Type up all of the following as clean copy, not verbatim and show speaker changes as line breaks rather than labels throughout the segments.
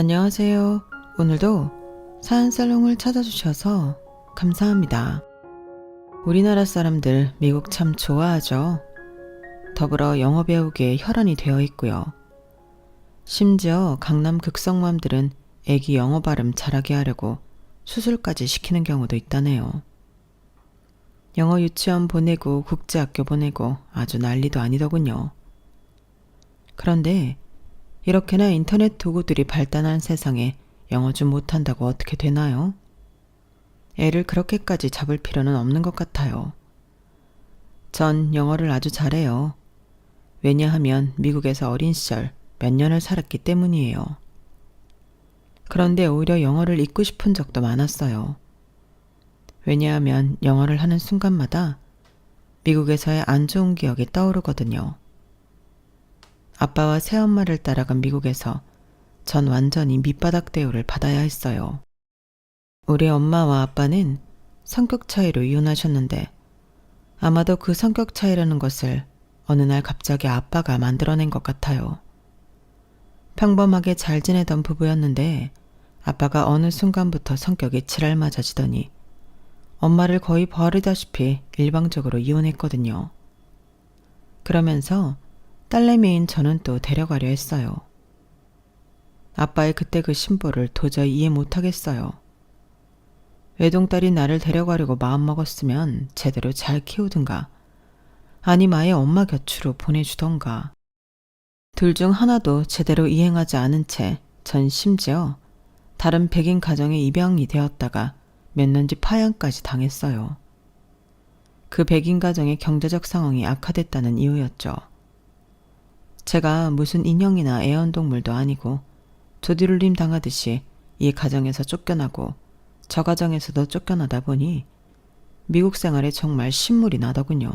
안녕하세요. 오늘도 사연살롱을 찾아주셔서 감사합니다. 우리나라 사람들 미국 참 좋아하죠. 더불어 영어 배우기에 혈안이 되어 있고요. 심지어 강남 극성맘들은 애기 영어 발음 잘하게 하려고 수술까지 시키는 경우도 있다네요. 영어 유치원 보내고 국제학교 보내고 아주 난리도 아니더군요. 그런데 이렇게나 인터넷 도구들이 발달한 세상에 영어 좀 못한다고 어떻게 되나요? 애를 그렇게까지 잡을 필요는 없는 것 같아요. 전 영어를 아주 잘해요. 왜냐하면 미국에서 어린 시절 몇 년을 살았기 때문이에요. 그런데 오히려 영어를 잊고 싶은 적도 많았어요. 왜냐하면 영어를 하는 순간마다 미국에서의 안 좋은 기억이 떠오르거든요. 아빠와 새엄마를 따라간 미국에서 전 완전히 밑바닥 대우를 받아야 했어요. 우리 엄마와 아빠는 성격 차이로 이혼하셨는데 아마도 그 성격 차이라는 것을 어느 날 갑자기 아빠가 만들어낸 것 같아요. 평범하게 잘 지내던 부부였는데 아빠가 어느 순간부터 성격이 칠알맞아지더니 엄마를 거의 버리다시피 일방적으로 이혼했거든요. 그러면서 딸내미인 저는 또 데려가려 했어요. 아빠의 그때 그 심보를 도저히 이해 못하겠어요. 외동딸이 나를 데려가려고 마음먹었으면 제대로 잘 키우든가 아님 아예 엄마 곁으로 보내주던가. 둘 중 하나도 제대로 이행하지 않은 채 전 심지어 다른 백인 가정에 입양이 되었다가 몇 년 뒤 파양까지 당했어요. 그 백인 가정의 경제적 상황이 악화됐다는 이유였죠. 제가 무슨 인형이나 애완동물도 아니고 조디룰림 당하듯이 이 가정에서 쫓겨나고 저 가정에서도 쫓겨나다 보니 미국 생활에 정말 신물이 나더군요.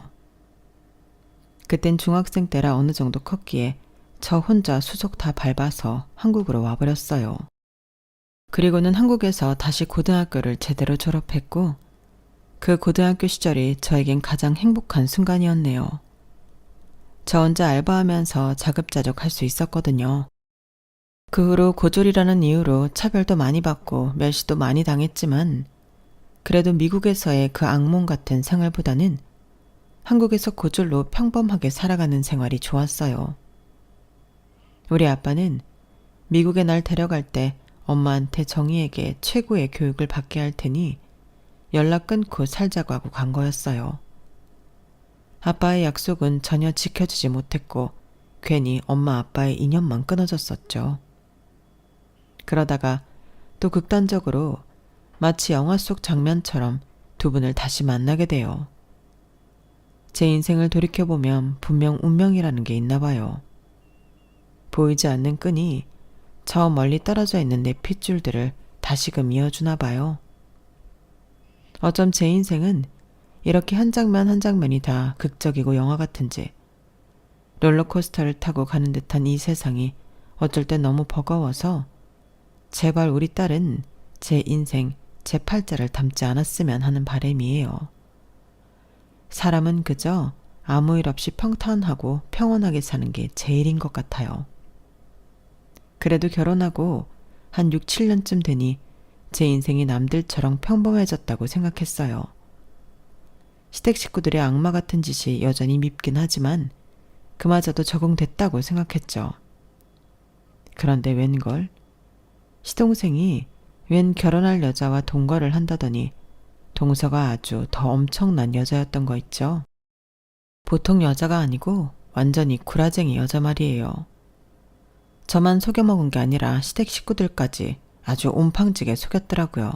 그땐 중학생 때라 어느 정도 컸기에 저 혼자 수속 다 밟아서 한국으로 와버렸어요. 그리고는 한국에서 다시 고등학교를 제대로 졸업했고 그 고등학교 시절이 저에겐 가장 행복한 순간이었네요. 저 혼자 알바하면서 자급자족 할 수 있었거든요. 그 후로 고졸이라는 이유로 차별도 많이 받고 멸시도 많이 당했지만 그래도 미국에서의 그 악몽 같은 생활보다는 한국에서 고졸로 평범하게 살아가는 생활이 좋았어요. 우리 아빠는 미국에 날 데려갈 때 엄마한테 정희에게 최고의 교육을 받게 할 테니 연락 끊고 살자고 하고 간 거였어요. 아빠의 약속은 전혀 지켜주지 못했고 괜히 엄마 아빠의 인연만 끊어졌었죠. 그러다가 또 극단적으로 마치 영화 속 장면처럼 두 분을 다시 만나게 돼요. 제 인생을 돌이켜보면 분명 운명이라는 게 있나 봐요. 보이지 않는 끈이 저 멀리 떨어져 있는 내 핏줄들을 다시금 이어주나 봐요. 어쩜 제 인생은 이렇게 한 장면 한 장면이 다 극적이고 영화 같은지 롤러코스터를 타고 가는 듯한 이 세상이 어쩔 땐 너무 버거워서 제발 우리 딸은 제 인생 제 팔자를 담지 않았으면 하는 바람이에요. 사람은 그저 아무 일 없이 평탄하고 평온하게 사는 게 제일인 것 같아요. 그래도 결혼하고 한 6, 7년쯤 되니 제 인생이 남들처럼 평범해졌다고 생각했어요. 시댁 식구들의 악마 같은 짓이 여전히 밉긴 하지만 그마저도 적응됐다고 생각했죠. 그런데 웬걸? 시동생이 웬 결혼할 여자와 동거를 한다더니 동서가 아주 더 엄청난 여자였던 거 있죠. 보통 여자가 아니고 완전히 구라쟁이 여자 말이에요. 저만 속여먹은 게 아니라 시댁 식구들까지 아주 온팡지게 속였더라고요.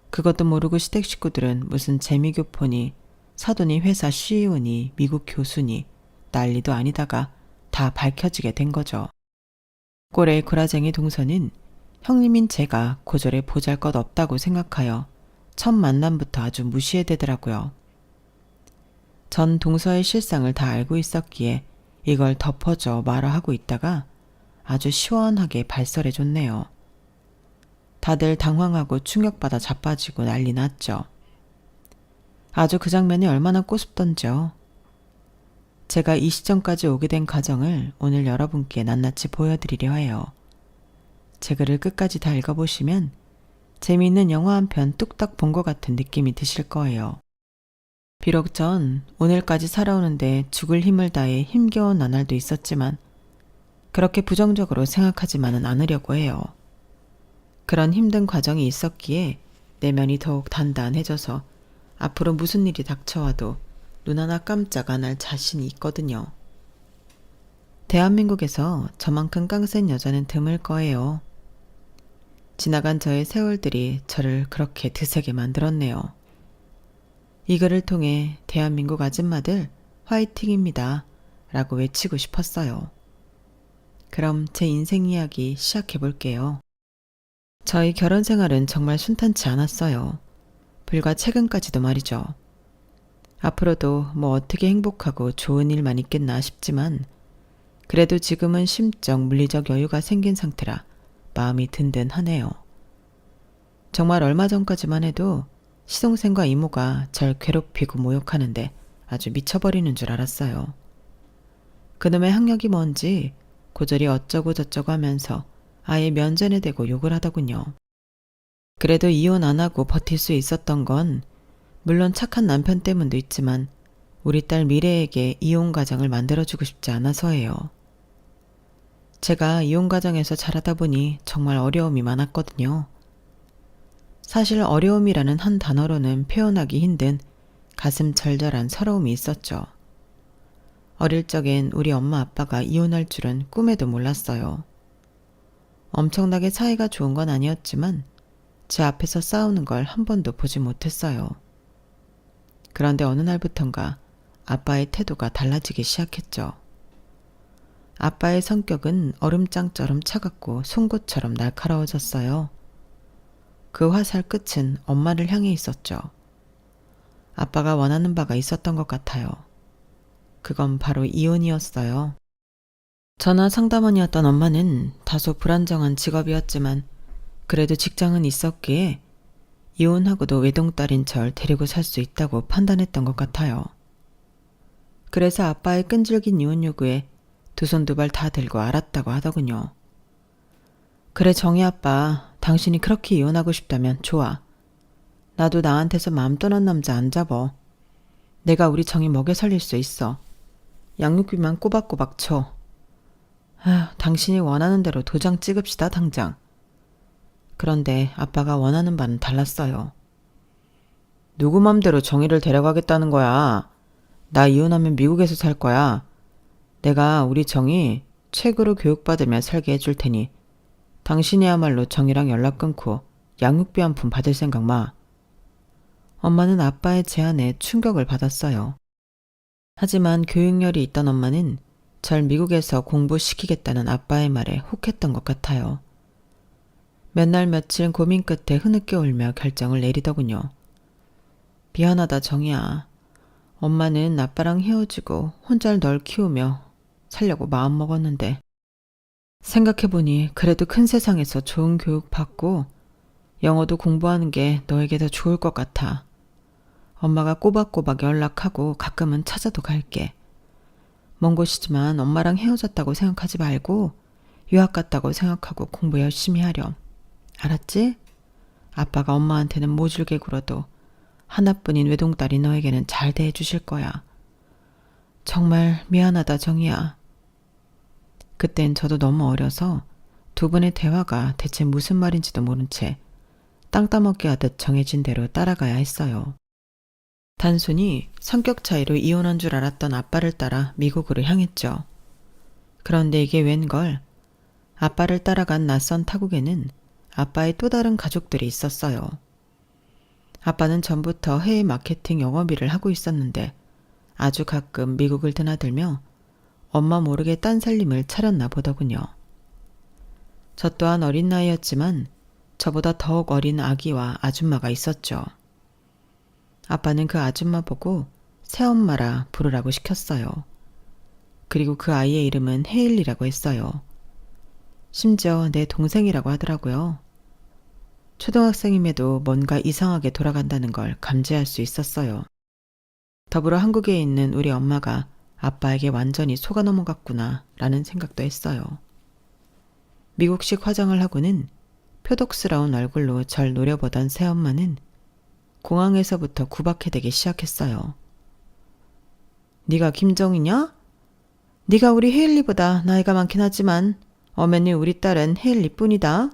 그것도 모르고 시댁 식구들은 무슨 재미교포니 사돈이 회사 CEO니 미국 교수니 난리도 아니다가 다 밝혀지게 된 거죠. 꼴의 구라쟁이 동서는 형님인 제가 고졸에 보잘것없다고 생각하여 첫 만남부터 아주 무시해대더라고요. 전 동서의 실상을 다 알고 있었기에 이걸 덮어줘 말아 하고 있다가 아주 시원하게 발설해줬네요. 다들 당황하고 충격받아 자빠지고 난리 났죠. 아주 그 장면이 얼마나 꼬숩던지요. 제가 이 시점까지 오게 된 과정을 오늘 여러분께 낱낱이 보여드리려 해요. 제 글을 끝까지 다 읽어보시면 재미있는 영화 한 편 뚝딱 본 것 같은 느낌이 드실 거예요. 비록 전 오늘까지 살아오는데 죽을 힘을 다해 힘겨운 나날도 있었지만 그렇게 부정적으로 생각하지만은 않으려고 해요. 그런 힘든 과정이 있었기에 내면이 더욱 단단해져서 앞으로 무슨 일이 닥쳐와도 눈 하나 깜짝 안 할 자신이 있거든요. 대한민국에서 저만큼 깡센 여자는 드물 거예요. 지나간 저의 세월들이 저를 그렇게 드세게 만들었네요. 이 글을 통해 대한민국 아줌마들 화이팅입니다 라고 외치고 싶었어요. 그럼 제 인생 이야기 시작해 볼게요. 저희 결혼 생활은 정말 순탄치 않았어요. 불과 최근까지도 말이죠. 앞으로도 뭐 어떻게 행복하고 좋은 일만 있겠나 싶지만 그래도 지금은 심적, 물리적 여유가 생긴 상태라 마음이 든든하네요. 정말 얼마 전까지만 해도 시동생과 이모가 절 괴롭히고 모욕하는데 아주 미쳐버리는 줄 알았어요. 그놈의 학력이 뭔지 고졸이 어쩌고 저쩌고 하면서 아예 면전에 대고 욕을 하더군요. 그래도 이혼 안 하고 버틸 수 있었던 건 물론 착한 남편 때문도 있지만 우리 딸 미래에게 이혼 가정을 만들어주고 싶지 않아서예요. 제가 이혼 가정에서 자라다 보니 정말 어려움이 많았거든요. 사실 어려움이라는 한 단어로는 표현하기 힘든 가슴 절절한 서러움이 있었죠. 어릴 적엔 우리 엄마 아빠가 이혼할 줄은 꿈에도 몰랐어요. 엄청나게 사이가 좋은 건 아니었지만 제 앞에서 싸우는 걸 한 번도 보지 못했어요. 그런데 어느 날부턴가 아빠의 태도가 달라지기 시작했죠. 아빠의 성격은 얼음장처럼 차갑고 송곳처럼 날카로워졌어요. 그 화살 끝은 엄마를 향해 있었죠. 아빠가 원하는 바가 있었던 것 같아요. 그건 바로 이혼이었어요. 전화 상담원이었던 엄마는 다소 불안정한 직업이었지만 그래도 직장은 있었기에 이혼하고도 외동딸인 절 데리고 살 수 있다고 판단했던 것 같아요. 그래서 아빠의 끈질긴 이혼 요구에 두 손 두 발 다 들고 알았다고 하더군요. 그래 정희 아빠, 당신이 그렇게 이혼하고 싶다면 좋아. 나도 나한테서 마음 떠난 남자 안 잡어. 내가 우리 정희 먹여 살릴 수 있어. 양육비만 꼬박꼬박 쳐. 당신이 원하는 대로 도장 찍읍시다 당장. 그런데 아빠가 원하는 바는 달랐어요. 누구 맘대로 정희를 데려가겠다는 거야. 나 이혼하면 미국에서 살 거야. 내가 우리 정희 최고로 교육받으며 살게 해줄 테니 당신이야말로 정희랑 연락 끊고 양육비 한 푼 받을 생각 마. 엄마는 아빠의 제안에 충격을 받았어요. 하지만 교육열이 있던 엄마는 절 미국에서 공부시키겠다는 아빠의 말에 혹했던 것 같아요. 몇 날 며칠 고민 끝에 흐느껴 울며 결정을 내리더군요. 미안하다 정희야. 엄마는 아빠랑 헤어지고 혼자 널 키우며 살려고 마음먹었는데 생각해보니 그래도 큰 세상에서 좋은 교육 받고 영어도 공부하는 게 너에게 더 좋을 것 같아. 엄마가 꼬박꼬박 연락하고 가끔은 찾아도 갈게. 먼 곳이지만 엄마랑 헤어졌다고 생각하지 말고 유학 갔다고 생각하고 공부 열심히 하렴. 알았지? 아빠가 엄마한테는 모질게 굴어도 하나뿐인 외동딸이 너에게는 잘 대해주실 거야. 정말 미안하다 정희야. 그땐 저도 너무 어려서 두 분의 대화가 대체 무슨 말인지도 모른 채 땅 따먹기 하듯 정해진 대로 따라가야 했어요. 단순히 성격 차이로 이혼한 줄 알았던 아빠를 따라 미국으로 향했죠. 그런데 이게 웬걸, 아빠를 따라간 낯선 타국에는 아빠의 또 다른 가족들이 있었어요. 아빠는 전부터 해외 마케팅 영업일을 하고 있었는데 아주 가끔 미국을 드나들며 엄마 모르게 딴 살림을 차렸나 보더군요. 저 또한 어린 나이였지만 저보다 더욱 어린 아기와 아줌마가 있었죠. 아빠는 그 아줌마 보고 새엄마라 부르라고 시켰어요. 그리고 그 아이의 이름은 헤일리라고 했어요. 심지어 내 동생이라고 하더라고요. 초등학생임에도 뭔가 이상하게 돌아간다는 걸 감지할 수 있었어요. 더불어 한국에 있는 우리 엄마가 아빠에게 완전히 속아 넘어갔구나 라는 생각도 했어요. 미국식 화장을 하고는 표독스러운 얼굴로 절 노려보던 새엄마는 공항에서부터 구박해대기 시작했어요. 네가 김정이냐? 네가 우리 헤일리보다 나이가 많긴 하지만 엄연히 우리 딸은 헤일리뿐이다.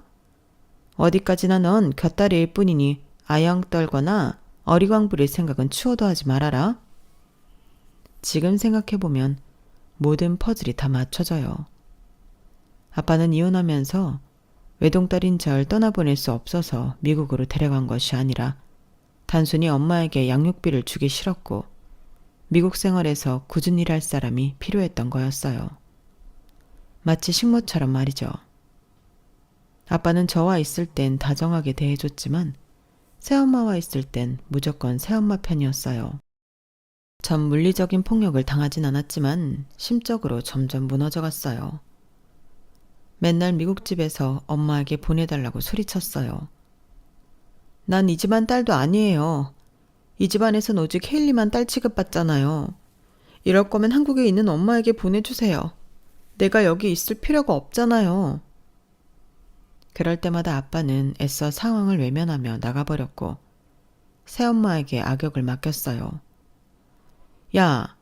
어디까지나 넌 곁다리일 뿐이니 아영 떨거나 어리광 부릴 생각은 추호도 하지 말아라. 지금 생각해보면 모든 퍼즐이 다 맞춰져요. 아빠는 이혼하면서 외동딸인 절 떠나보낼 수 없어서 미국으로 데려간 것이 아니라 단순히 엄마에게 양육비를 주기 싫었고 미국 생활에서 꾸준히 일할 사람이 필요했던 거였어요. 마치 식모처럼 말이죠. 아빠는 저와 있을 땐 다정하게 대해줬지만 새엄마와 있을 땐 무조건 새엄마 편이었어요. 전 물리적인 폭력을 당하진 않았지만 심적으로 점점 무너져갔어요. 맨날 미국 집에서 엄마에게 보내달라고 소리쳤어요. 난 이 집안 딸도 아니에요. 이 집안에선 오직 헤일리만 딸 취급받잖아요. 이럴 거면 한국에 있는 엄마에게 보내주세요. 내가 여기 있을 필요가 없잖아요. 그럴 때마다 아빠는 애써 상황을 외면하며 나가버렸고 새엄마에게 악역을 맡겼어요. 야,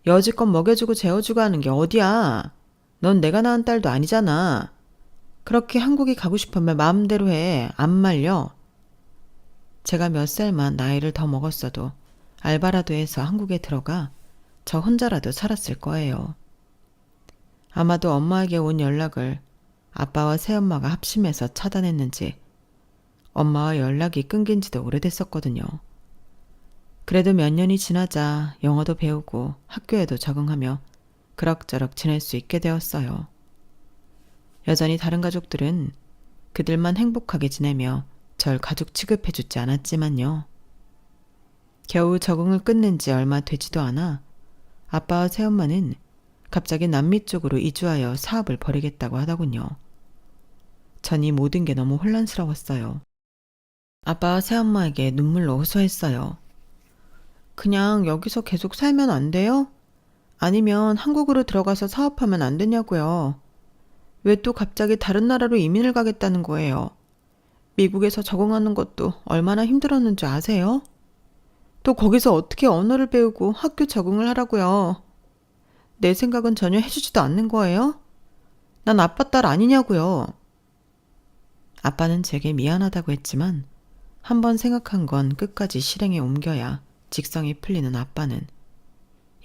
여지껏 먹여주고 재워주고 하는 게 어디야? 넌 내가 낳은 딸도 아니잖아. 그렇게 한국에 가고 싶으면 마음대로 해. 안 말려. 제가 몇 살만 나이를 더 먹었어도 알바라도 해서 한국에 들어가 저 혼자라도 살았을 거예요. 아마도 엄마에게 온 연락을 아빠와 새엄마가 합심해서 차단했는지 엄마와 연락이 끊긴 지도 오래됐었거든요. 그래도 몇 년이 지나자 영어도 배우고 학교에도 적응하며 그럭저럭 지낼 수 있게 되었어요. 여전히 다른 가족들은 그들만 행복하게 지내며 절 가족 취급해주지 않았지만요. 겨우 적응을 끊는 지 얼마 되지도 않아 아빠와 새엄마는 갑자기 남미 쪽으로 이주하여 사업을 벌이겠다고 하더군요. 전 이 모든 게 너무 혼란스러웠어요. 아빠와 새엄마에게 눈물로 호소했어요. 그냥 여기서 계속 살면 안 돼요? 아니면 한국으로 들어가서 사업하면 안 되냐고요. 왜 또 갑자기 다른 나라로 이민을 가겠다는 거예요? 미국에서 적응하는 것도 얼마나 힘들었는지 아세요? 또 거기서 어떻게 언어를 배우고 학교 적응을 하라고요. 내 생각은 전혀 해주지도 않는 거예요? 난 아빠 딸 아니냐고요. 아빠는 제게 미안하다고 했지만 한번 생각한 건 끝까지 실행에 옮겨야 직성이 풀리는 아빠는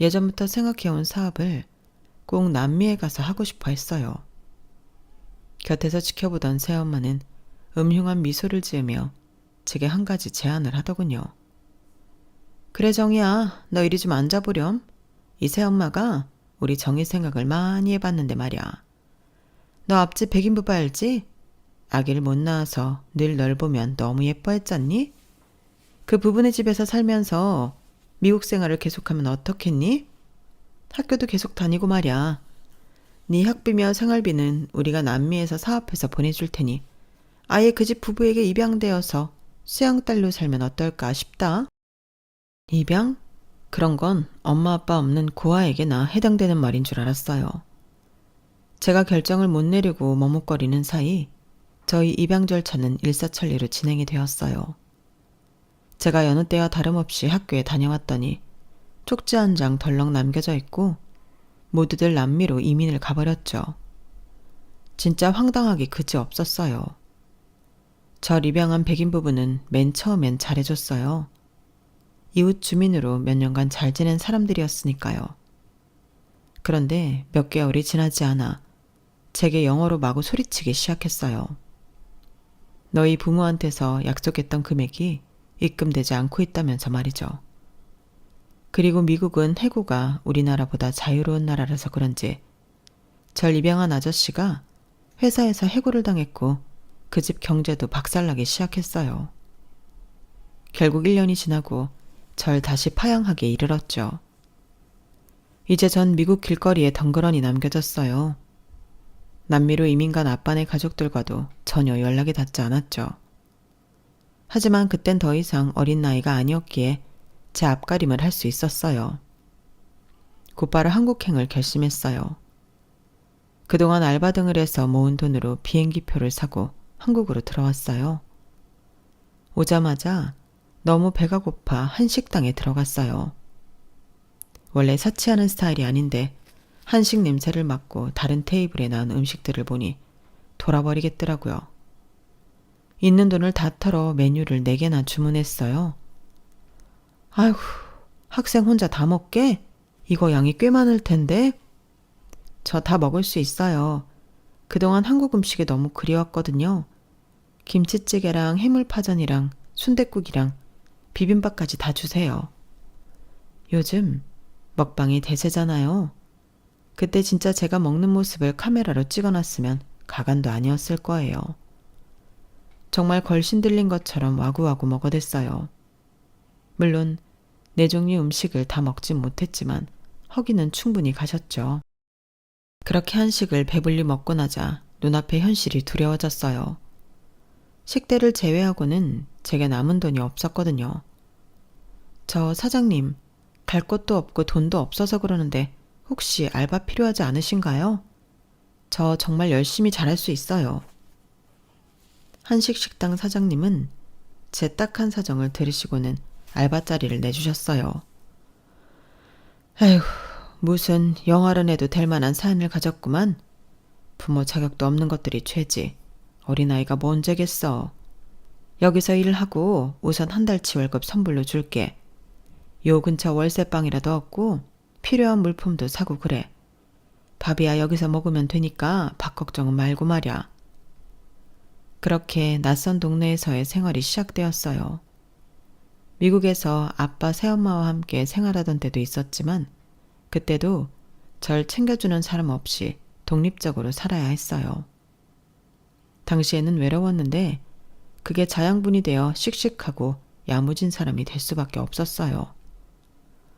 예전부터 생각해온 사업을 꼭 남미에 가서 하고 싶어 했어요. 곁에서 지켜보던 새엄마는 음흉한 미소를 지으며 제게 한 가지 제안을 하더군요. 그래 정이야, 너 이리 좀 앉아보렴. 이 새엄마가 우리 정이 생각을 많이 해봤는데 말이야. 너 앞집 백인부부 알지? 아기를 못 낳아서 늘 널 보면 너무 예뻐했잖니? 그 부부네 집에서 살면서 미국 생활을 계속하면 어떻겠니? 학교도 계속 다니고 말이야. 네 학비며 생활비는 우리가 남미에서 사업해서 보내줄 테니 아예 그 집 부부에게 입양되어서 수양딸로 살면 어떨까 싶다. 입양? 그런 건 엄마 아빠 없는 고아에게나 해당되는 말인 줄 알았어요. 제가 결정을 못 내리고 머뭇거리는 사이 저희 입양 절차는 일사천리로 진행이 되었어요. 제가 여느 때와 다름없이 학교에 다녀왔더니 쪽지 한 장 덜렁 남겨져 있고 모두들 남미로 이민을 가버렸죠. 진짜 황당하기 그지없었어요. 절 입양한 백인 부부는 맨 처음엔 잘해줬어요. 이웃 주민으로 몇 년간 잘 지낸 사람들이었으니까요. 그런데 몇 개월이 지나지 않아 제게 영어로 마구 소리치기 시작했어요. 너희 부모한테서 약속했던 금액이 입금되지 않고 있다면서 말이죠. 그리고 미국은 해고가 우리나라보다 자유로운 나라라서 그런지 절 입양한 아저씨가 회사에서 해고를 당했고 그 집 경제도 박살나기 시작했어요. 결국 1년이 지나고 절 다시 파양하게 이르렀죠. 이제 전 미국 길거리에 덩그러니 남겨졌어요. 남미로 이민 간 아빠네 가족들과도 전혀 연락이 닿지 않았죠. 하지만 그땐 더 이상 어린 나이가 아니었기에 제 앞가림을 할 수 있었어요. 곧바로 한국행을 결심했어요. 그동안 알바 등을 해서 모은 돈으로 비행기표를 사고 한국으로 들어왔어요. 오자마자 너무 배가 고파 한식당에 들어갔어요. 원래 사치하는 스타일이 아닌데 한식 냄새를 맡고 다른 테이블에 나온 음식들을 보니 돌아버리겠더라고요. 있는 돈을 다 털어 메뉴를 4개나 주문했어요. 아이고, 학생 혼자 다 먹게? 이거 양이 꽤 많을 텐데? 저 다 먹을 수 있어요. 그동안 한국 음식이 너무 그리웠거든요. 김치찌개랑 해물파전이랑 순댓국이랑 비빔밥까지 다 주세요. 요즘 먹방이 대세잖아요. 그때 진짜 제가 먹는 모습을 카메라로 찍어놨으면 가관도 아니었을 거예요. 정말 걸신 들린 것처럼 와구와구 먹어댔어요. 물론 4종류 음식을 다 먹진 못했지만 허기는 충분히 가셨죠. 그렇게 한식을 배불리 먹고 나자 눈앞의 현실이 두려워졌어요. 식대를 제외하고는 제게 남은 돈이 없었거든요. 저 사장님, 갈 곳도 없고 돈도 없어서 그러는데 혹시 알바 필요하지 않으신가요? 저 정말 열심히 잘할 수 있어요. 한식 식당 사장님은 제 딱한 사정을 들으시고는 알바 자리를 내주셨어요. 에휴, 무슨 영화를 해도 될 만한 사연을 가졌구만. 부모 자격도 없는 것들이 죄지. 어린아이가 뭔 죄겠어. 여기서 일을 하고 우선 한 달치 월급 선불로 줄게. 요 근처 월세방이라도 얻고 필요한 물품도 사고 그래. 밥이야 여기서 먹으면 되니까 밥 걱정은 말고 말야. 그렇게 낯선 동네에서의 생활이 시작되었어요. 미국에서 아빠 새엄마와 함께 생활하던 때도 있었지만 그때도 절 챙겨주는 사람 없이 독립적으로 살아야 했어요. 당시에는 외로웠는데 그게 자양분이 되어 씩씩하고 야무진 사람이 될 수밖에 없었어요.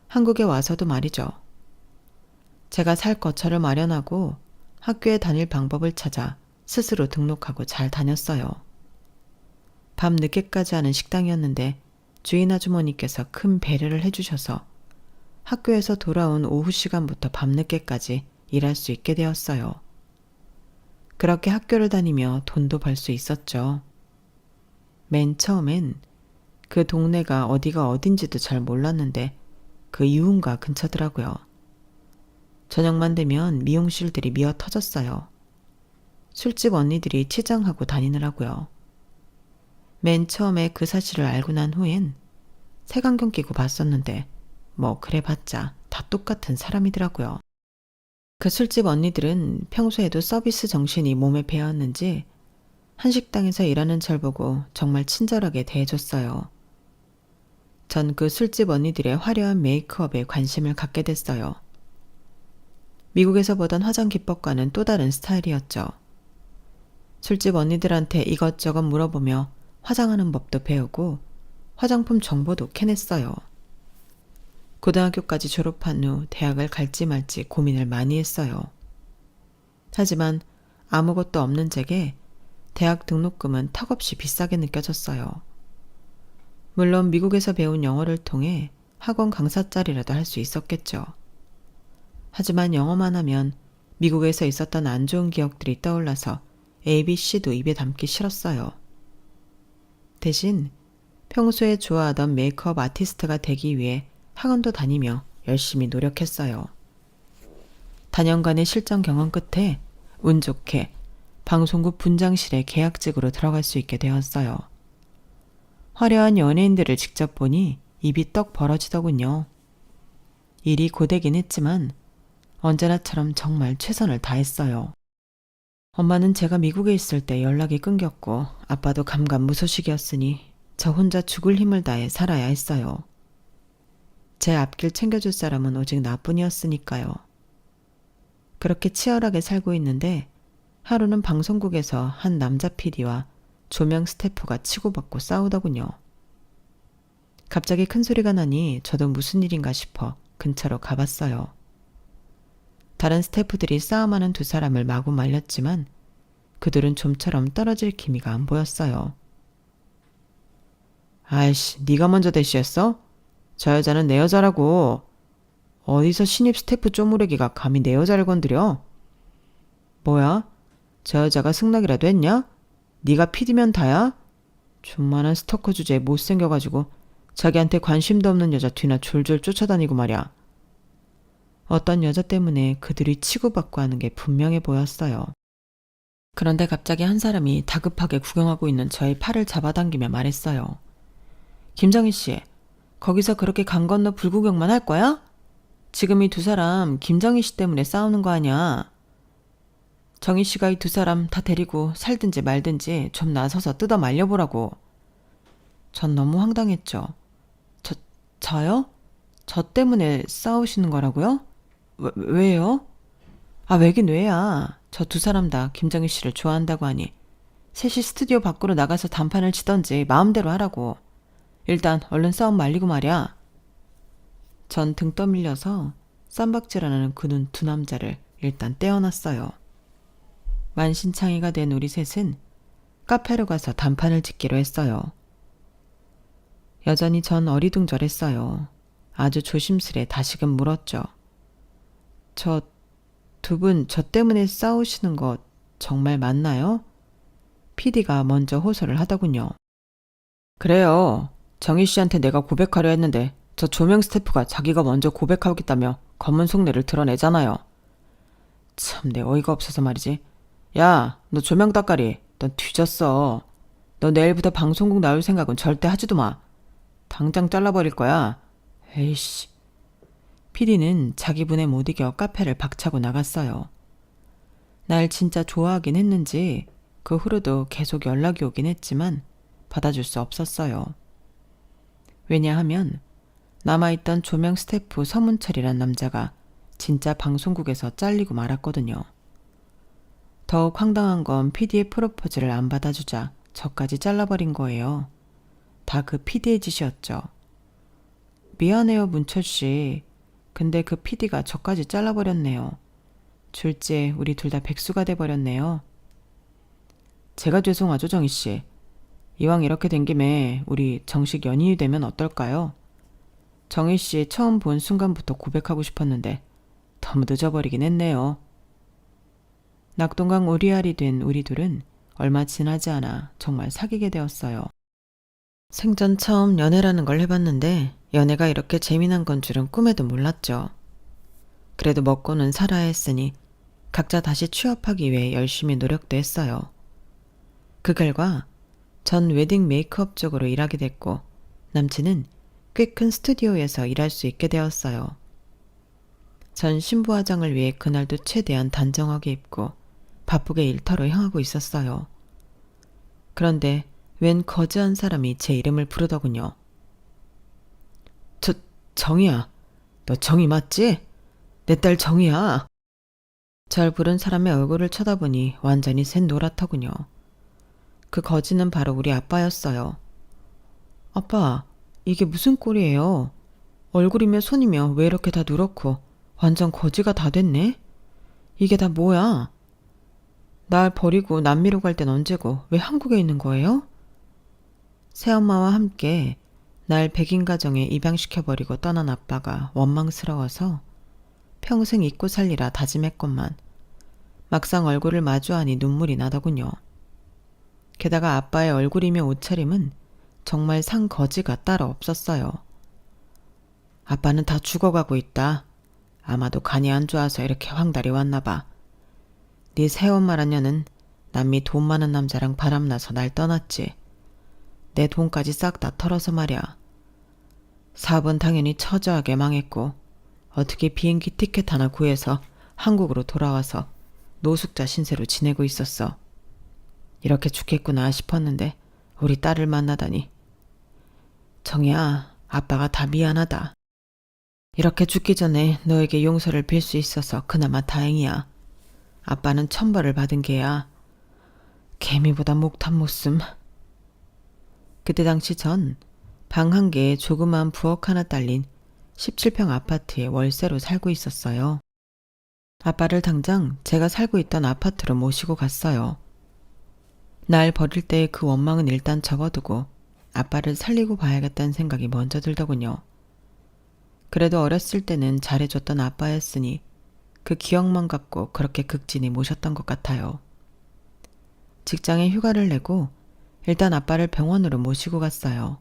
한국에 와서도 말이죠. 제가 살 거처를 마련하고 학교에 다닐 방법을 찾아 스스로 등록하고 잘 다녔어요. 밤 늦게까지 하는 식당이었는데 주인 아주머니께서 큰 배려를 해주셔서 학교에서 돌아온 오후 시간부터 밤늦게까지 일할 수 있게 되었어요. 그렇게 학교를 다니며 돈도 벌 수 있었죠. 맨 처음엔 그 동네가 어디가 어딘지도 잘 몰랐는데 그 이웃가 근처더라고요. 저녁만 되면 미용실들이 미어 터졌어요. 술집 언니들이 치장하고 다니느라고요. 맨 처음에 그 사실을 알고 난 후엔 색안경 끼고 봤었는데 뭐 그래봤자 다 똑같은 사람이더라고요. 그 술집 언니들은 평소에도 서비스 정신이 몸에 배었는지 한식당에서 일하는 절 보고 정말 친절하게 대해줬어요. 전 그 술집 언니들의 화려한 메이크업에 관심을 갖게 됐어요. 미국에서 보던 화장 기법과는 또 다른 스타일이었죠. 술집 언니들한테 이것저것 물어보며 화장하는 법도 배우고 화장품 정보도 캐냈어요. 고등학교까지 졸업한 후 대학을 갈지 말지 고민을 많이 했어요. 하지만 아무것도 없는 제게 대학 등록금은 턱없이 비싸게 느껴졌어요. 물론 미국에서 배운 영어를 통해 학원 강사 자리라도 할 수 있었겠죠. 하지만 영어만 하면 미국에서 있었던 안 좋은 기억들이 떠올라서 ABC도 입에 담기 싫었어요. 대신 평소에 좋아하던 메이크업 아티스트가 되기 위해 학원도 다니며 열심히 노력했어요. 다년간의 실전 경험 끝에 운 좋게 방송국 분장실에 계약직으로 들어갈 수 있게 되었어요. 화려한 연예인들을 직접 보니 입이 떡 벌어지더군요. 일이 고되긴 했지만 언제나처럼 정말 최선을 다했어요. 엄마는 제가 미국에 있을 때 연락이 끊겼고 아빠도 감감무소식이었으니 저 혼자 죽을 힘을 다해 살아야 했어요. 제 앞길 챙겨줄 사람은 오직 나뿐이었으니까요. 그렇게 치열하게 살고 있는데 하루는 방송국에서 한 남자 PD와 조명 스태프가 치고받고 싸우더군요. 갑자기 큰 소리가 나니 저도 무슨 일인가 싶어 근처로 가봤어요. 다른 스태프들이 싸움하는 두 사람을 마구 말렸지만 그들은 좀처럼 떨어질 기미가 안 보였어요. 아이씨, 네가 먼저 대시했어? 저 여자는 내 여자라고. 어디서 신입 스태프 쪼무레기가 감히 내 여자를 건드려? 뭐야? 저 여자가 승낙이라도 했냐? 네가 PD면 다야? 존만한 스토커 주제에 못생겨가지고 자기한테 관심도 없는 여자 뒤나 졸졸 쫓아다니고 말이야. 어떤 여자 때문에 그들이 치고받고 하는 게 분명해 보였어요. 그런데 갑자기 한 사람이 다급하게 구경하고 있는 저의 팔을 잡아당기며 말했어요. 김정희 씨, 거기서 그렇게 강 건너 불구경만 할 거야? 지금 이 두 사람 김정희 씨 때문에 싸우는 거 아니야. 정희 씨가 이 두 사람 다 데리고 살든지 말든지 좀 나서서 뜯어 말려보라고. 전 너무 황당했죠. 저요? 저 때문에 싸우시는 거라고요? 왜요? 아, 왜긴 왜야. 저 두 사람 다 김정희 씨를 좋아한다고 하니 셋이 스튜디오 밖으로 나가서 단판을 치던지 마음대로 하라고. 일단 얼른 싸움 말리고 말이야. 전 등 떠밀려서 쌈박질하는 그 눈 두 남자를 일단 떼어놨어요. 만신창이가 된 우리 셋은 카페로 가서 단판을 짓기로 했어요. 여전히 전 어리둥절했어요. 아주 조심스레 다시금 물었죠. 저 두 분 저 때문에 싸우시는 거 정말 맞나요? PD가 먼저 호소를 하더군요. 그래요. 정희 씨한테 내가 고백하려 했는데 저 조명 스태프가 자기가 먼저 고백하겠다며 검은 속내를 드러내잖아요. 참 내 어이가 없어서 말이지. 야, 너 조명 닦아리. 넌 뒤졌어. 너 내일부터 방송국 나올 생각은 절대 하지도 마. 당장 잘라버릴 거야. 에이씨. PD는 자기 분에 못 이겨 카페를 박차고 나갔어요. 날 진짜 좋아하긴 했는지 그 후로도 계속 연락이 오긴 했지만 받아줄 수 없었어요. 왜냐하면 남아있던 조명 스태프 서문철이란 남자가 진짜 방송국에서 잘리고 말았거든요. 더욱 황당한 건 PD의 프로포즈를 안 받아주자 저까지 잘라버린 거예요. 다 그 PD의 짓이었죠. 미안해요, 문철씨. 근데 그 PD가 저까지 잘라버렸네요. 졸지에 우리 둘 다 백수가 돼버렸네요. 제가 죄송하죠, 정희씨. 이왕 이렇게 된 김에 우리 정식 연인이 되면 어떨까요? 정희씨 처음 본 순간부터 고백하고 싶었는데 너무 늦어버리긴 했네요. 낙동강 오리알이 된 우리 둘은 얼마 지나지 않아 정말 사귀게 되었어요. 생전 처음 연애라는 걸 해봤는데 연애가 이렇게 재미난 건 줄은 꿈에도 몰랐죠. 그래도 먹고는 살아야 했으니 각자 다시 취업하기 위해 열심히 노력도 했어요. 그 결과 전 웨딩 메이크업 쪽으로 일하게 됐고 남친은 꽤 큰 스튜디오에서 일할 수 있게 되었어요. 전 신부 화장을 위해 그날도 최대한 단정하게 입고 바쁘게 일터로 향하고 있었어요. 그런데 웬 거지한 사람이 제 이름을 부르더군요. 정희야. 너 정희 맞지? 내 딸 정희야. 절 부른 사람의 얼굴을 쳐다보니 완전히 샌 노랗더군요. 그 거지는 바로 우리 아빠였어요. 아빠, 이게 무슨 꼴이에요? 얼굴이며 손이며 왜 이렇게 다 누렇고 완전 거지가 다 됐네? 이게 다 뭐야? 날 버리고 남미로 갈 땐 언제고 왜 한국에 있는 거예요? 새엄마와 함께 날 백인 가정에 입양시켜버리고 떠난 아빠가 원망스러워서 평생 잊고 살리라 다짐했건만 막상 얼굴을 마주하니 눈물이 나더군요. 게다가 아빠의 얼굴이며 옷차림은 정말 상거지가 따로 없었어요. 아빠는 다 죽어가고 있다. 아마도 간이 안 좋아서 이렇게 황달이 왔나 봐. 네 새엄마란 년은 남미 돈 많은 남자랑 바람나서 날 떠났지. 내 돈까지 싹 다 털어서 말이야. 사업은 당연히 처절하게 망했고 어떻게 비행기 티켓 하나 구해서 한국으로 돌아와서 노숙자 신세로 지내고 있었어. 이렇게 죽겠구나 싶었는데 우리 딸을 만나다니. 정희야, 아빠가 다 미안하다. 이렇게 죽기 전에 너에게 용서를 빌 수 있어서 그나마 다행이야. 아빠는 천벌을 받은 게야. 개미보다 목탄 못씀. 그때 당시 전 방 한 개에 조그마한 부엌 하나 딸린 17평 아파트에 월세로 살고 있었어요. 아빠를 당장 제가 살고 있던 아파트로 모시고 갔어요. 날 버릴 때의 그 원망은 일단 접어두고 아빠를 살리고 봐야겠다는 생각이 먼저 들더군요. 그래도 어렸을 때는 잘해줬던 아빠였으니 그 기억만 갖고 그렇게 극진히 모셨던 것 같아요. 직장에 휴가를 내고 일단 아빠를 병원으로 모시고 갔어요.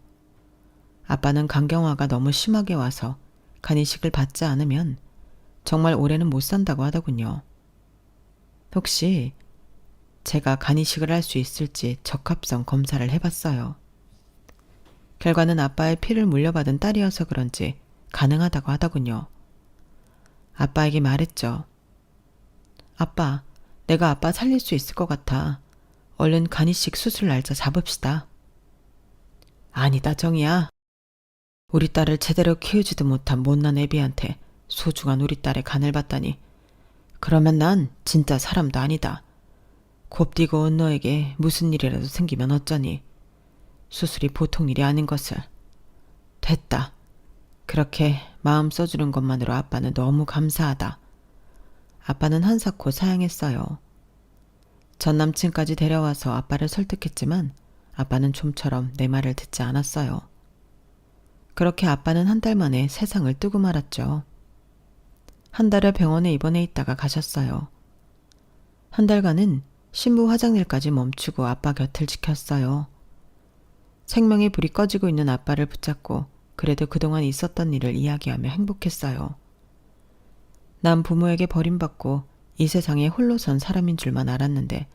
아빠는 간경화가 너무 심하게 와서 간이식을 받지 않으면 정말 오래는 못 산다고 하더군요. 혹시 제가 간이식을 할 수 있을지 적합성 검사를 해봤어요. 결과는 아빠의 피를 물려받은 딸이어서 그런지 가능하다고 하더군요. 아빠에게 말했죠. 아빠, 내가 아빠 살릴 수 있을 것 같아. 얼른 간이식 수술 날짜 잡읍시다. 아니다, 정이야. 우리 딸을 제대로 키우지도 못한 못난 애비한테 소중한 우리 딸의 간을 받다니. 그러면 난 진짜 사람도 아니다. 곱디고 온 너에게 무슨 일이라도 생기면 어쩌니. 수술이 보통 일이 아닌 것을. 됐다. 그렇게 마음 써주는 것만으로 아빠는 너무 감사하다. 아빠는 한사코 사양했어요. 전 남친까지 데려와서 아빠를 설득했지만 아빠는 좀처럼 내 말을 듣지 않았어요. 그렇게 아빠는 한 달 만에 세상을 뜨고 말았죠. 한 달을 병원에 입원해 있다가 가셨어요. 한 달간은 신부 화장일까지 멈추고 아빠 곁을 지켰어요. 생명의 불이 꺼지고 있는 아빠를 붙잡고 그래도 그동안 있었던 일을 이야기하며 행복했어요. 난 부모에게 버림받고 이 세상에 홀로 선 사람인 줄만 알았는데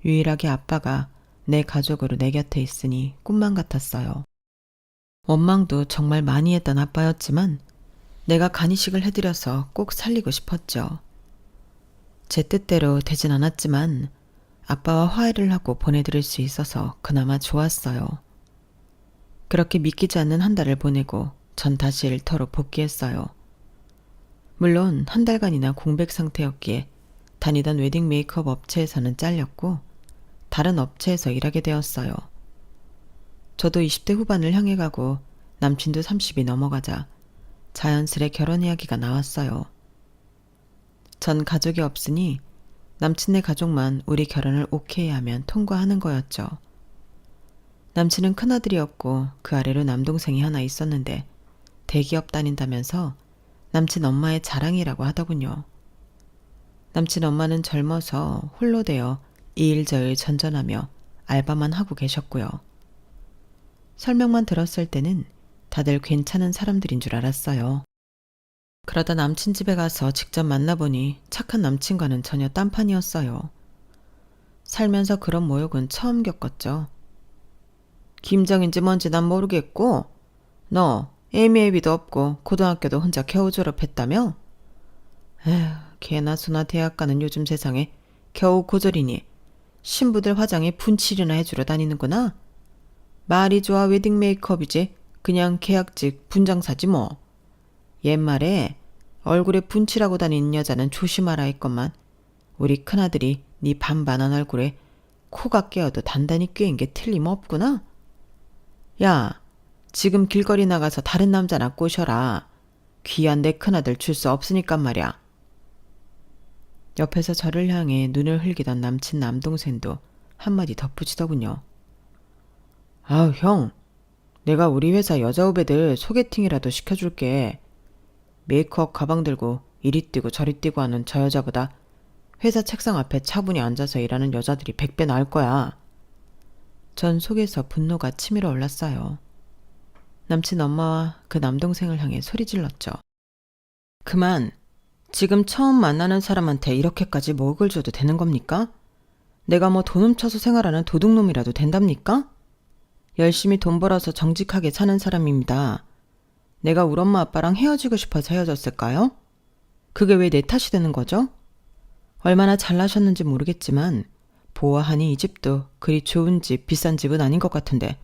유일하게 아빠가 내 가족으로 내 곁에 있으니 꿈만 같았어요. 원망도 정말 많이 했던 아빠였지만 내가 간이식을 해드려서 꼭 살리고 싶었죠. 제 뜻대로 되진 않았지만 아빠와 화해를 하고 보내드릴 수 있어서 그나마 좋았어요. 그렇게 믿기지 않는 한 달을 보내고 전 다시 일터로 복귀했어요. 물론 한 달간이나 공백 상태였기에 다니던 웨딩 메이크업 업체에서는 잘렸고 다른 업체에서 일하게 되었어요. 저도 20대 후반을 향해 가고 남친도 30이 넘어가자 자연스레 결혼 이야기가 나왔어요. 전 가족이 없으니 남친네 가족만 우리 결혼을 오케이 하면 통과하는 거였죠. 남친은 큰아들이었고 그 아래로 남동생이 하나 있었는데 대기업 다닌다면서 남친 엄마의 자랑이라고 하더군요. 남친 엄마는 젊어서 홀로 되어 이 일 저 일 전전하며 알바만 하고 계셨고요. 설명만 들었을 때는 다들 괜찮은 사람들인 줄 알았어요. 그러다 남친 집에 가서 직접 만나보니 착한 남친과는 전혀 딴판이었어요. 살면서 그런 모욕은 처음 겪었죠. 김정인지 뭔지 난 모르겠고 너 애미애비도 없고 고등학교도 혼자 겨우 졸업했다며? 에휴, 개나 소나 대학 가는 요즘 세상에 겨우 고졸이니 신부들 화장에 분칠이나 해주러 다니는구나? 말이 좋아 웨딩 메이크업이지 그냥 계약직 분장사지 뭐. 옛말에 얼굴에 분칠하고 다니는 여자는 조심하라 했건만 우리 큰아들이 네 반반한 얼굴에 코가 깨어도 단단히 꿰인 게 틀림없구나. 야, 지금 길거리 나가서 다른 남자나 꼬셔라. 귀한 내 큰아들 줄 수 없으니까 말이야. 옆에서 저를 향해 눈을 흘기던 남친 남동생도 한마디 덧붙이더군요. 아우 형, 내가 우리 회사 여자 후배들 소개팅이라도 시켜줄게. 메이크업 가방 들고 이리 뛰고 저리 뛰고 하는 저 여자보다 회사 책상 앞에 차분히 앉아서 일하는 여자들이 100배 나을 거야. 전 속에서 분노가 치밀어 올랐어요. 남친 엄마와 그 남동생을 향해 소리 질렀죠. 그만, 지금 처음 만나는 사람한테 이렇게까지 목을 줘도 되는 겁니까? 내가 뭐 돈 훔쳐서 생활하는 도둑놈이라도 된답니까? 열심히 돈 벌어서 정직하게 사는 사람입니다. 내가 우리 엄마 아빠랑 헤어지고 싶어서 헤어졌을까요? 그게 왜 내 탓이 되는 거죠? 얼마나 잘나셨는지 모르겠지만 보아하니 이 집도 그리 좋은 집, 비싼 집은 아닌 것 같은데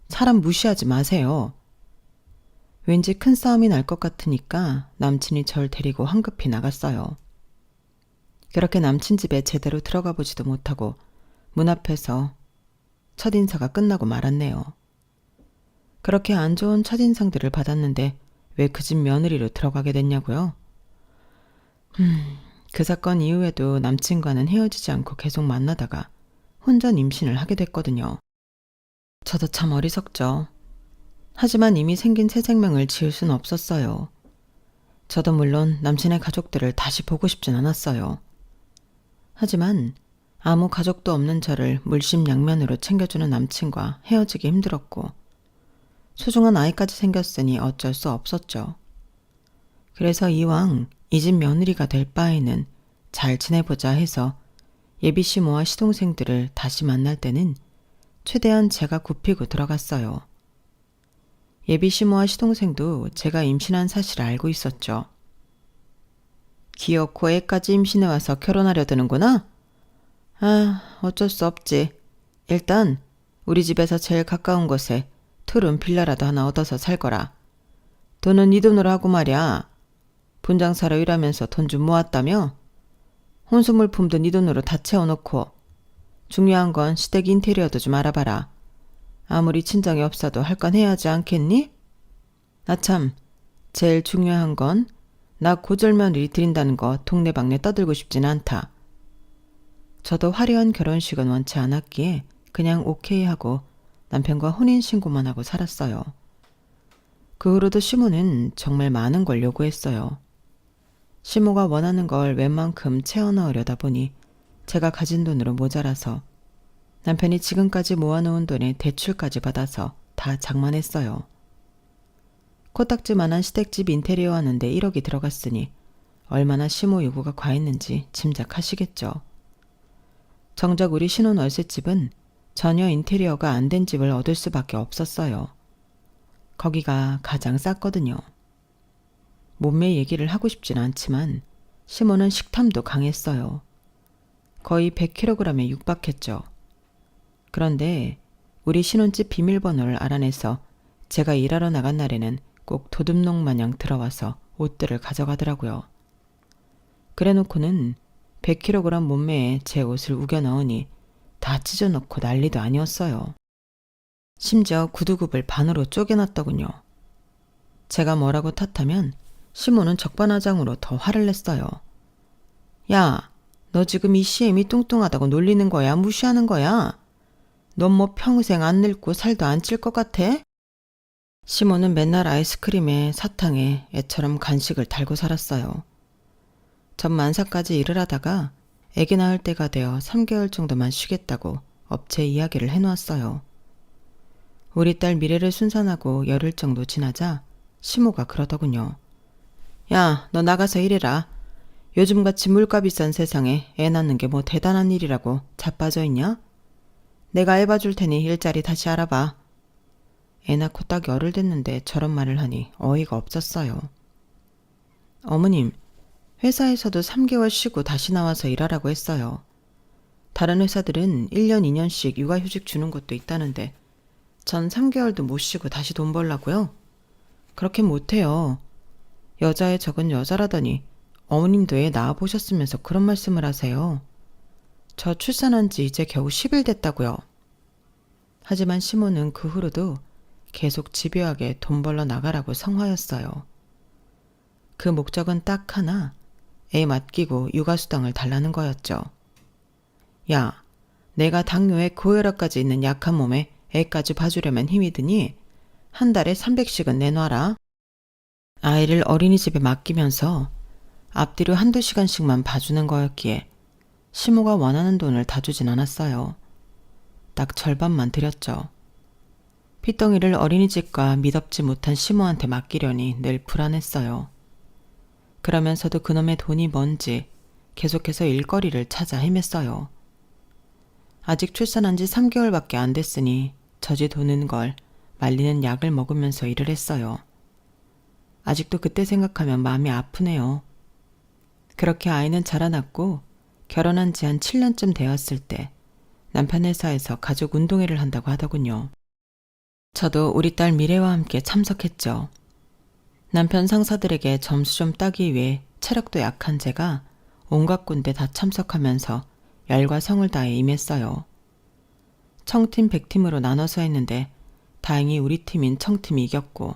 사람 무시하지 마세요. 왠지 큰 싸움이 날 것 같으니까 남친이 절 데리고 황급히 나갔어요. 그렇게 남친 집에 제대로 들어가 보지도 못하고 문 앞에서 첫인사가 끝나고 말았네요. 그렇게 안 좋은 첫인상들을 받았는데 왜 그 집 며느리로 들어가게 됐냐고요? 그 사건 이후에도 남친과는 헤어지지 않고 계속 만나다가 혼전 임신을 하게 됐거든요. 저도 참 어리석죠. 하지만 이미 생긴 새 생명을 지을 순 없었어요. 저도 물론 남친의 가족들을 다시 보고 싶진 않았어요. 하지만 아무 가족도 없는 저를 물심양면으로 챙겨주는 남친과 헤어지기 힘들었고 소중한 아이까지 생겼으니 어쩔 수 없었죠. 그래서 이왕 이 집 며느리가 될 바에는 잘 지내보자 해서 예비 시모와 시동생들을 다시 만날 때는 최대한 제가 굽히고 들어갔어요. 예비 시모와 시동생도 제가 임신한 사실을 알고 있었죠. 기어코 애까지 임신해와서 결혼하려 드는구나? 아, 어쩔 수 없지. 일단 우리 집에서 제일 가까운 곳에 투룸 빌라라도 하나 얻어서 살 거라. 돈은 네 돈으로 하고 말이야. 분장 사러 일하면서 돈 좀 모았다며? 혼수물품도 네 돈으로 다 채워놓고 중요한 건 시댁 인테리어도 좀 알아봐라. 아무리 친정이 없어도 할 건 해야지 않겠니? 나 참, 제일 중요한 건 나 고절며느리 드린다는 거 동네방네 떠들고 싶진 않다. 저도 화려한 결혼식은 원치 않았기에 그냥 오케이 하고 남편과 혼인신고만 하고 살았어요. 그 후로도 시모는 정말 많은 걸 요구했어요. 시모가 원하는 걸 웬만큼 채워넣으려다 보니 제가 가진 돈으로 모자라서 남편이 지금까지 모아놓은 돈에 대출까지 받아서 다 장만했어요. 코딱지만한 시댁집 인테리어 하는데 1억이 들어갔으니 얼마나 시모 요구가 과했는지 짐작하시겠죠. 정작 우리 신혼 월세집은 전혀 인테리어가 안 된 집을 얻을 수밖에 없었어요. 거기가 가장 쌌거든요. 몸매 얘기를 하고 싶진 않지만 시모는 식탐도 강했어요. 거의 100kg에 육박했죠. 그런데 우리 신혼집 비밀번호를 알아내서 제가 일하러 나간 날에는 꼭 도둑놈 마냥 들어와서 옷들을 가져가더라고요. 그래놓고는 100kg 몸매에 제 옷을 우겨 넣으니 다 찢어놓고 난리도 아니었어요. 심지어 구두굽을 반으로 쪼개놨더군요. 제가 뭐라고 탓하면 시모는 적반하장으로 더 화를 냈어요. 야, 너 지금 이 CM이 뚱뚱하다고 놀리는 거야? 무시하는 거야? 넌 뭐 평생 안 늙고 살도 안 찔 것 같아? 시모는 맨날 아이스크림에 사탕에 애처럼 간식을 달고 살았어요. 전 만사까지 일을 하다가 애기 낳을 때가 되어 3개월 정도만 쉬겠다고 업체에 이야기를 해놓았어요. 우리 딸 미래를 순산하고 열흘 정도 지나자 시모가 그러더군요. 야, 너 나가서 일해라. 요즘같이 물가 비싼 세상에 애 낳는 게 뭐 대단한 일이라고 자빠져 있냐? 내가 애 봐줄 테니 일자리 다시 알아봐. 애 낳고 딱 열흘 됐는데 저런 말을 하니 어이가 없었어요. 어머님, 회사에서도 3개월 쉬고 다시 나와서 일하라고 했어요. 다른 회사들은 1년, 2년씩 육아휴직 주는 것도 있다는데 전 3개월도 못 쉬고 다시 돈 벌라고요? 그렇게 못해요. 여자의 적은 여자라더니 어머님도 애 낳아보셨으면서 그런 말씀을 하세요. 저 출산한 지 이제 겨우 10일 됐다고요. 하지만 시모는 그 후로도 계속 집요하게 돈 벌러 나가라고 성화였어요. 그 목적은 딱 하나, 애 맡기고 육아수당을 달라는 거였죠. 야, 내가 당뇨에 고혈압까지 있는 약한 몸에 애까지 봐주려면 힘이 드니 한 달에 300씩은 내놔라. 아이를 어린이집에 맡기면서 앞뒤로 1~2시간씩만 봐주는 거였기에 시모가 원하는 돈을 다 주진 않았어요. 딱 절반만 드렸죠. 핏덩이를 어린이집과 미덥지 못한 시모한테 맡기려니 늘 불안했어요. 그러면서도 그놈의 돈이 뭔지 계속해서 일거리를 찾아 헤맸어요. 아직 출산한 지 3개월밖에 안 됐으니 저지 도는 걸 말리는 약을 먹으면서 일을 했어요. 아직도 그때 생각하면 마음이 아프네요. 그렇게 아이는 자라났고 결혼한 지 한 7년쯤 되었을 때 남편 회사에서 가족 운동회를 한다고 하더군요. 저도 우리 딸 미래와 함께 참석했죠. 남편 상사들에게 점수 좀 따기 위해 체력도 약한 제가 온갖 군데 다 참석하면서 열과 성을 다해 임했어요. 청팀 100팀으로 나눠서 했는데 다행히 우리 팀인 청팀이 이겼고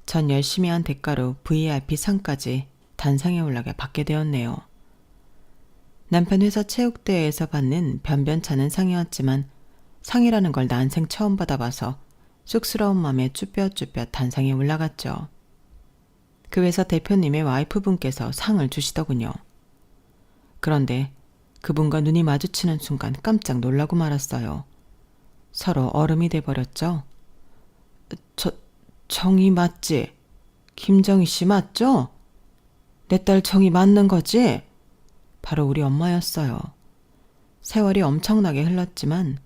전 열심히 한 대가로 VIP 상까지 단상에 올라가 받게 되었네요. 남편 회사 체육대회에서 받는 변변찮은 상이었지만 상이라는 걸 난생 처음 받아봐서 쑥스러운 마음에 쭈뼛쭈뼛 단상에 올라갔죠. 그 회사 대표님의 와이프분께서 상을 주시더군요. 그런데 그분과 눈이 마주치는 순간 깜짝 놀라고 말았어요. 서로 얼음이 돼버렸죠. 정희 맞지? 김정희 씨 맞죠? 내 딸 정희 맞는 거지? 바로 우리 엄마였어요. 세월이 엄청나게 흘렀지만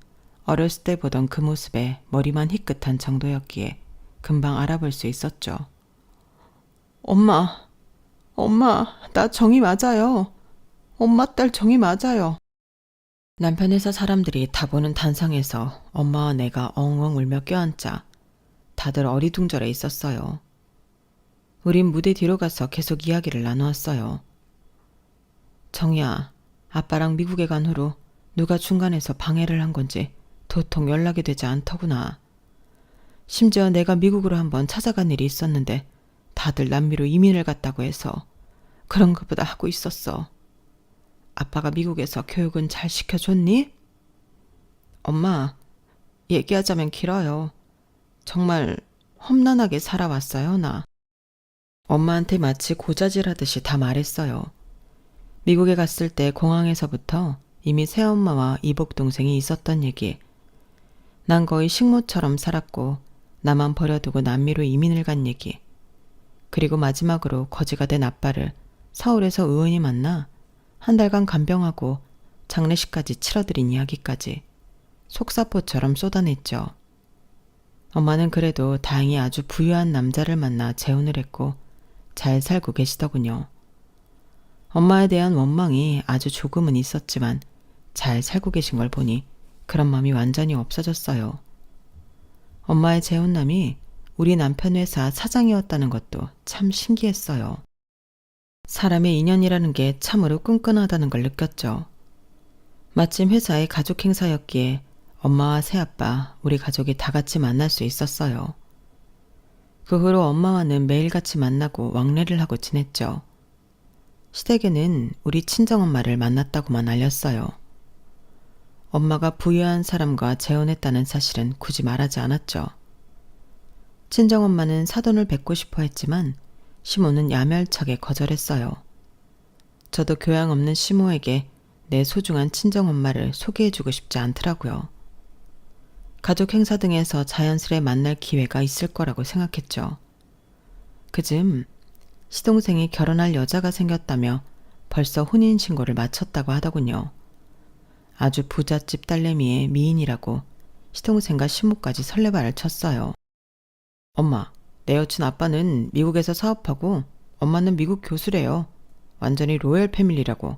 어렸을 때 보던 그 모습에 머리만 희끗한 정도였기에 금방 알아볼 수 있었죠. 엄마, 나 정희 맞아요. 엄마 딸 정희 맞아요. 남편 회사 사람들이 다 보는 단상에서 엄마와 내가 엉엉 울며 껴앉자 다들 어리둥절해 있었어요. 우린 무대 뒤로 가서 계속 이야기를 나누었어요. 정희야, 아빠랑 미국에 간 후로 누가 중간에서 방해를 한 건지 도통 연락이 되지 않더구나. 심지어 내가 미국으로 한번 찾아간 일이 있었는데 다들 남미로 이민을 갔다고 해서 그런 것보다 하고 있었어. 아빠가 미국에서 교육은 잘 시켜줬니? 엄마, 얘기하자면 길어요. 정말 험난하게 살아왔어요, 나. 엄마한테 마치 고자질하듯이 다 말했어요. 미국에 갔을 때 공항에서부터 이미 새엄마와 이복동생이 있었던 얘기. 난 거의 식모처럼 살았고 나만 버려두고 남미로 이민을 간 얘기. 그리고 마지막으로 거지가 된 아빠를 서울에서 의원이 만나 한 달간 간병하고 장례식까지 치러드린 이야기까지 속사포처럼 쏟아냈죠. 엄마는 그래도 다행히 아주 부유한 남자를 만나 재혼을 했고 잘 살고 계시더군요. 엄마에 대한 원망이 아주 조금은 있었지만 잘 살고 계신 걸 보니 그런 마음이 완전히 없어졌어요. 엄마의 재혼남이 우리 남편 회사 사장이었다는 것도 참 신기했어요. 사람의 인연이라는 게 참으로 끈끈하다는 걸 느꼈죠. 마침 회사의 가족 행사였기에 엄마와 새아빠, 우리 가족이 다 같이 만날 수 있었어요. 그 후로 엄마와는 매일같이 만나고 왕래를 하고 지냈죠. 시댁에는 우리 친정엄마를 만났다고만 알렸어요. 엄마가 부유한 사람과 재혼했다는 사실은 굳이 말하지 않았죠. 친정엄마는 사돈을 뵙고 싶어 했지만 시모는 야멸차게 거절했어요. 저도 교양 없는 시모에게 내 소중한 친정엄마를 소개해주고 싶지 않더라고요. 가족 행사 등에서 자연스레 만날 기회가 있을 거라고 생각했죠. 그즘 시동생이 결혼할 여자가 생겼다며 벌써 혼인신고를 마쳤다고 하더군요. 아주 부잣집 딸내미의 미인이라고 시동생과 시모까지 설레발을 쳤어요. 엄마, 내 여친 아빠는 미국에서 사업하고 엄마는 미국 교수래요. 완전히 로열 패밀리라고.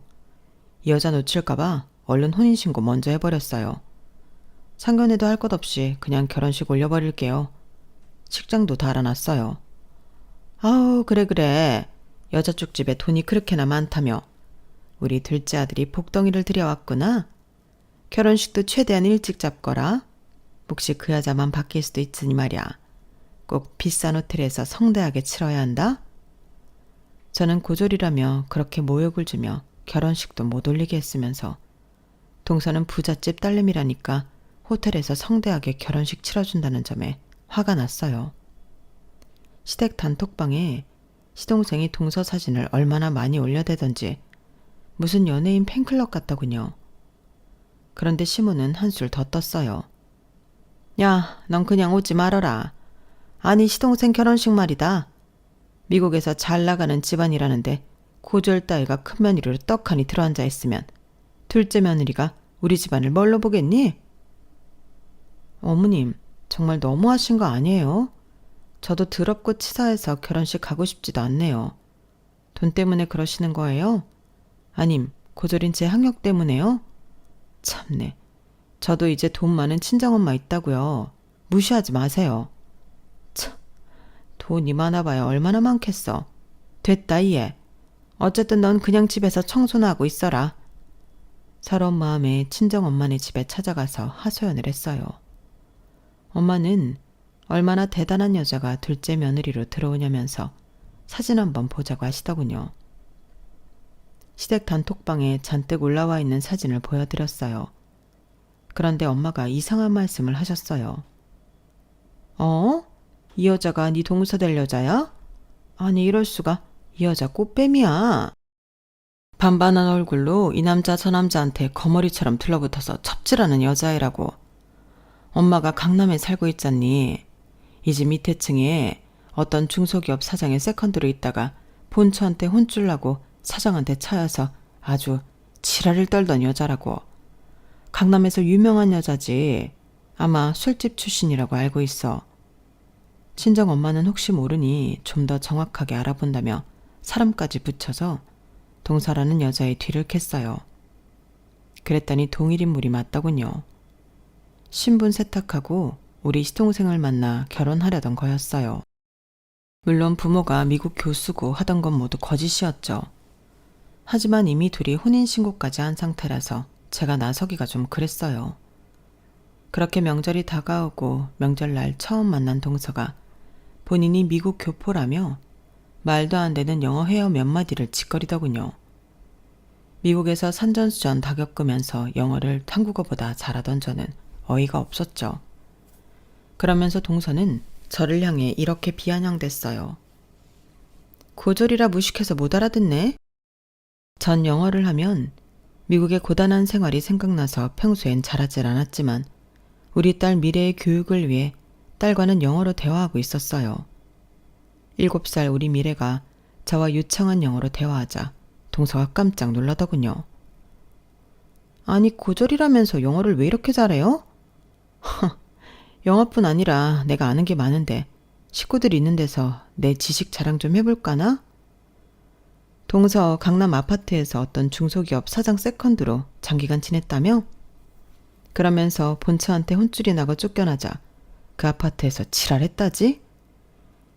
이 여자 놓칠까봐 얼른 혼인신고 먼저 해버렸어요. 상견례도 할 것 없이 그냥 결혼식 올려버릴게요. 식장도 다 알아놨어요. 아우 그래. 여자 쪽 집에 돈이 그렇게나 많다며. 우리 둘째 아들이 복덩이를 들여왔구나. 결혼식도 최대한 일찍 잡거라. 혹시 그 여자만 바뀔 수도 있으니 말이야. 꼭 비싼 호텔에서 성대하게 치러야 한다. 저는 고졸이라며 그렇게 모욕을 주며 결혼식도 못 올리게 했으면서 동서는 부잣집 딸내미라니까 호텔에서 성대하게 결혼식 치러준다는 점에 화가 났어요. 시댁 단톡방에 시동생이 동서 사진을 얼마나 많이 올려대던지 무슨 연예인 팬클럽 같더군요. 그런데 시모는 한술 더 떴어요. 야, 넌 그냥 오지 말어라. 아니 시동생 결혼식 말이다. 미국에서 잘 나가는 집안이라는데 고졸 따위가 큰 며느리로 떡하니 들어앉아 있으면 둘째 며느리가 우리 집안을 뭘로 보겠니? 어머님, 정말 너무하신 거 아니에요? 저도 더럽고 치사해서 결혼식 가고 싶지도 않네요. 돈 때문에 그러시는 거예요? 아님 고졸인 제 학력 때문에요? 참네. 저도 이제 돈 많은 친정엄마 있다고요. 무시하지 마세요. 참, 돈이 많아봐야 얼마나 많겠어. 됐다 얘. 어쨌든 넌 그냥 집에서 청소나 하고 있어라. 서러운 마음에 친정엄마네 집에 찾아가서 하소연을 했어요. 엄마는 얼마나 대단한 여자가 둘째 며느리로 들어오냐면서 사진 한번 보자고 하시더군요. 시댁 단톡방에 잔뜩 올라와 있는 사진을 보여드렸어요. 그런데 엄마가 이상한 말씀을 하셨어요. 이 여자가 네 동서 될 여자야? 아니 이럴 수가. 이 여자 꽃뱀이야. 반반한 얼굴로 이 남자 저 남자한테 거머리처럼 들러붙어서 첩질하는 여자애라고. 엄마가 강남에 살고 있잖니. 이 집 밑에 층에 어떤 중소기업 사장의 세컨드로 있다가 본처한테 혼쭐 나고 사장한테 차여서 아주 지랄을 떨던 여자라고. 강남에서 유명한 여자지. 아마 술집 출신이라고 알고 있어. 친정 엄마는 혹시 모르니 좀 더 정확하게 알아본다며 사람까지 붙여서 동서라는 여자의 뒤를 캤어요. 그랬더니 동일인물이 맞더군요. 신분 세탁하고 우리 시동생을 만나 결혼하려던 거였어요. 물론 부모가 미국 교수고 하던 건 모두 거짓이었죠. 하지만 이미 둘이 혼인신고까지 한 상태라서 제가 나서기가 좀 그랬어요. 그렇게 명절이 다가오고 명절날 처음 만난 동서가 본인이 미국 교포라며 말도 안 되는 영어 회화 몇 마디를 짓거리더군요. 미국에서 산전수전 다 겪으면서 영어를 한국어보다 잘하던 저는 어이가 없었죠. 그러면서 동서는 저를 향해 이렇게 비아냥댔어요. 고졸이라 무식해서 못 알아듣네? 전 영어를 하면 미국의 고단한 생활이 생각나서 평소엔 잘하질 않았지만 우리 딸 미래의 교육을 위해 딸과는 영어로 대화하고 있었어요. 7살 우리 미래가 저와 유창한 영어로 대화하자 동서가 깜짝 놀라더군요. 아니 고졸이라면서 영어를 왜 이렇게 잘해요? 영어뿐 아니라 내가 아는 게 많은데 식구들 있는 데서 내 지식 자랑 좀 해볼까나? 동서 강남 아파트에서 어떤 중소기업 사장 세컨드로 장기간 지냈다며? 그러면서 본처한테 혼쭐이 나고 쫓겨나자 그 아파트에서 지랄했다지?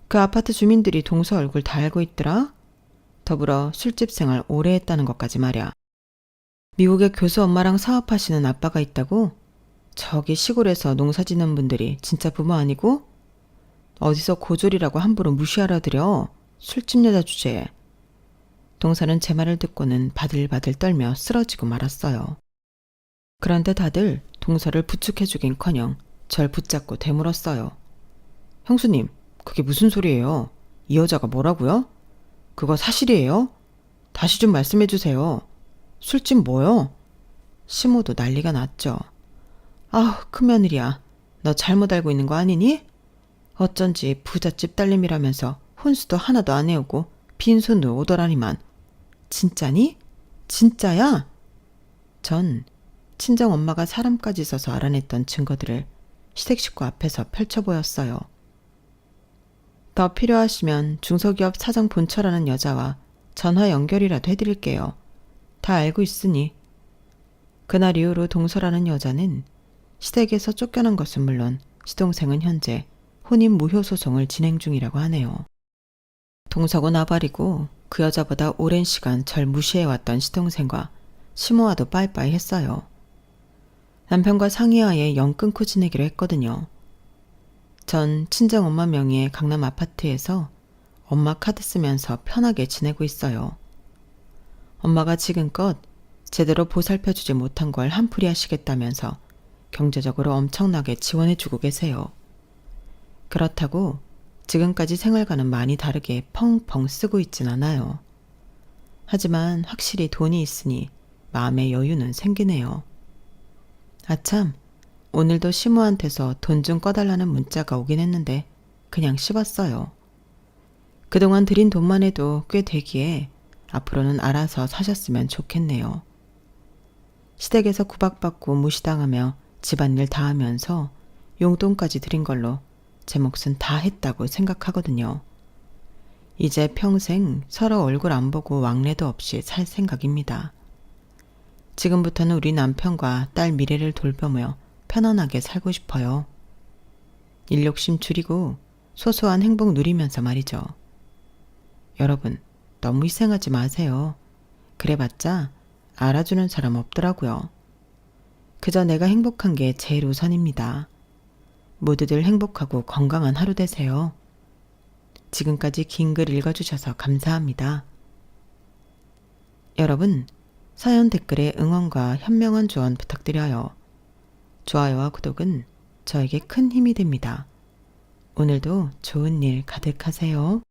그 아파트 주민들이 동서 얼굴 다 알고 있더라? 더불어 술집 생활 오래 했다는 것까지 말이야. 미국에 교수 엄마랑 사업하시는 아빠가 있다고? 저기 시골에서 농사 짓는 분들이 진짜 부모 아니고? 어디서 고졸이라고 함부로 무시하려 들여. 술집 여자 주제에. 동서는 제 말을 듣고는 바들바들 떨며 쓰러지고 말았어요. 그런데 다들 동서를 부축해주긴커녕 절 붙잡고 되물었어요. 형수님, 그게 무슨 소리예요? 이 여자가 뭐라고요? 그거 사실이에요? 다시 좀 말씀해 주세요. 술집 뭐요? 시모도 난리가 났죠. 아우, 큰며느리야. 너 잘못 알고 있는 거 아니니? 어쩐지 부잣집 딸님이라면서 혼수도 하나도 안 해오고 빈손으로 오더라니만. 진짜니? 진짜야? 전 친정엄마가 사람까지 써서 알아냈던 증거들을 시댁 식구 앞에서 펼쳐 보였어요. 더 필요하시면 중소기업 사장 본처라는 여자와 전화 연결이라도 해드릴게요. 다 알고 있으니. 그날 이후로 동서라는 여자는 시댁에서 쫓겨난 것은 물론 시동생은 현재 혼인 무효 소송을 진행 중이라고 하네요. 동서고 나발이고 그 여자보다 오랜 시간 절 무시해왔던 시동생과 시모와도 빠이빠이 했어요. 남편과 상의하에 영 끊고 지내기로 했거든요. 전 친정엄마 명의의 강남 아파트에서 엄마 카드 쓰면서 편하게 지내고 있어요. 엄마가 지금껏 제대로 보살펴주지 못한 걸 한풀이 하시겠다면서 경제적으로 엄청나게 지원해주고 계세요. 그렇다고 지금까지 생활과는 많이 다르게 펑펑 쓰고 있진 않아요. 하지만 확실히 돈이 있으니 마음의 여유는 생기네요. 아참, 오늘도 시모한테서 돈 좀 꺼달라는 문자가 오긴 했는데 그냥 씹었어요. 그동안 들인 돈만 해도 꽤 되기에 앞으로는 알아서 사셨으면 좋겠네요. 시댁에서 구박받고 무시당하며 집안일 다 하면서 용돈까지 드린 걸로 제 몫은 다 했다고 생각하거든요. 이제 평생 서로 얼굴 안 보고 왕래도 없이 살 생각입니다. 지금부터는 우리 남편과 딸 미래를 돌보며 편안하게 살고 싶어요. 일 욕심 줄이고 소소한 행복 누리면서 말이죠. 여러분, 너무 희생하지 마세요. 그래봤자 알아주는 사람 없더라고요. 그저 내가 행복한 게 제일 우선입니다. 모두들 행복하고 건강한 하루 되세요. 지금까지 긴 글 읽어주셔서 감사합니다. 여러분, 사연 댓글에 응원과 현명한 조언 부탁드려요. 좋아요와 구독은 저에게 큰 힘이 됩니다. 오늘도 좋은 일 가득하세요.